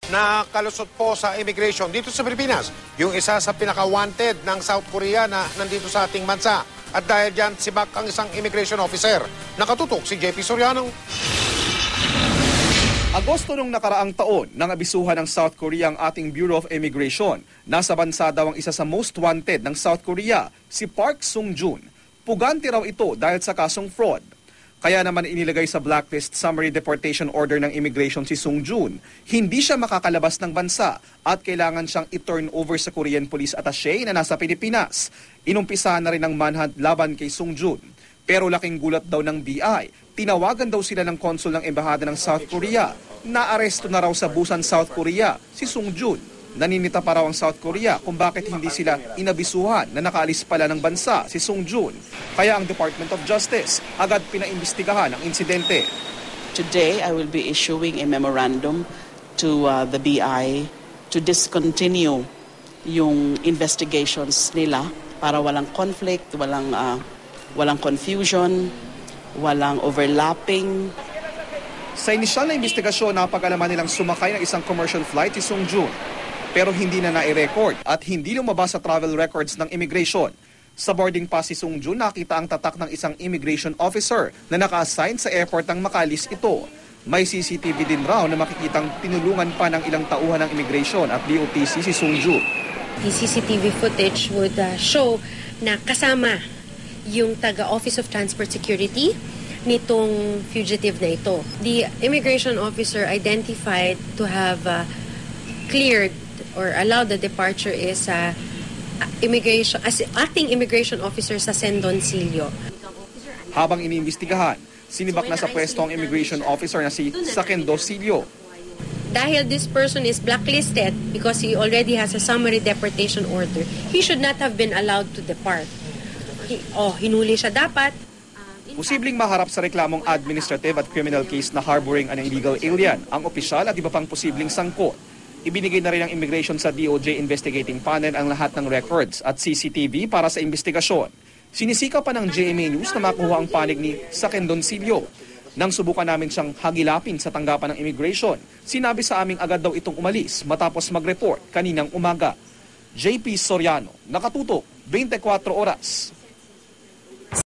na kalusot po sa immigration dito sa Pilipinas. Yung isa sa pinaka-wanted ng South Korea na nandito sa ating bansa. At dahil dyan, sibak ang isang immigration officer. Nakatutok si JP Soriano. Agosto nung nakaraang taon, nang abisuhan ng South Korea ang ating Bureau of Immigration. Nasa bansa daw ang isa sa most wanted ng South Korea, si Park Sung-joon. Puganti raw ito dahil sa kasong fraud. Kaya naman inilagay sa blacklist summary deportation order ng immigration si Sung-joon. Hindi siya makakalabas ng bansa at kailangan siyang i-turn over sa Korean Police Attaché na nasa Pilipinas. Inumpisahan na rin ang manhunt laban kay Sung-joon. Pero laking gulat daw ng BI. Tinawagan daw sila ng konsul ng embahada ng South Korea. Naaresto na raw sa Busan, South Korea si Sung-joon. Naninita pa raw ang South Korea kung bakit hindi sila inabisuhan na nakaalis pala ng bansa si Sung-joon. Kaya ang Department of Justice agad pinaimbestigahan ang insidente. Today, I will be issuing a memorandum to the BI to discontinue yung investigations nila para walang conflict, walang confusion, walang overlapping. Sa inisyal na investigasyon, napag-alaman nilang sumakay ng isang commercial flight si Sung-joon. Pero hindi na nai-record at hindi lumabas sa travel records ng immigration. Sa boarding pass si Sung-joon, nakita ang tatak ng isang immigration officer na naka-assign sa airport ng makalis ito. May CCTV din raw na makikitang tinulungan pa ng ilang tauhan ng immigration at DOTC si Sung-joon. The CCTV footage would show na kasama yung taga-Office of Transport Security nitong fugitive na ito. The immigration officer identified to have cleared or allowed the departure is acting immigration officer sa Sendoncillo. Habang iniimbestigahan, sinibak na sa pwesto ang immigration officer na si Sendoncillo. Dahil this person is blacklisted because he already has a summary deportation order, he should not have been allowed to depart. Hinuli siya dapat. Posibleng maharap sa reklamong administrative at criminal case na harboring an illegal alien, ang opisyal at iba pang posibleng sangkot. Ibinigay na rin ng immigration sa DOJ investigating panel ang lahat ng records at CCTV para sa investigasyon. Sinisika pa ng GMA News na makuha ang panig ni Sendoncillo. Nang subukan namin siyang hagilapin sa tanggapan ng immigration, sinabi sa aming agad daw itong umalis matapos mag-report kaninang umaga. JP Soriano, Nakatutok, 24 Oras.